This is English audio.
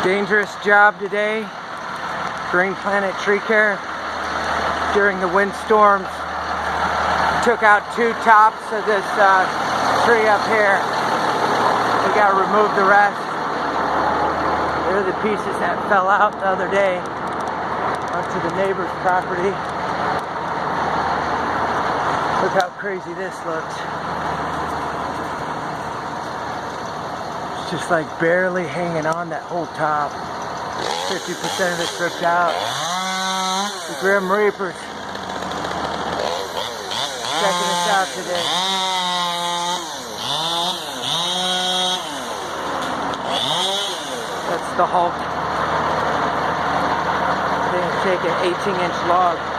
Dangerous job today. Green Planet Tree Care during the windstorms. Took out 2 tops of this tree up here. We got to remove the rest. There are the pieces that fell out the other day onto the neighbor's property. Look how crazy this looks. It's just like barely hanging on that whole top. 50% of it's ripped out. The Grim Reapers checking us out today. That's the Hulk. They take an 18-inch log.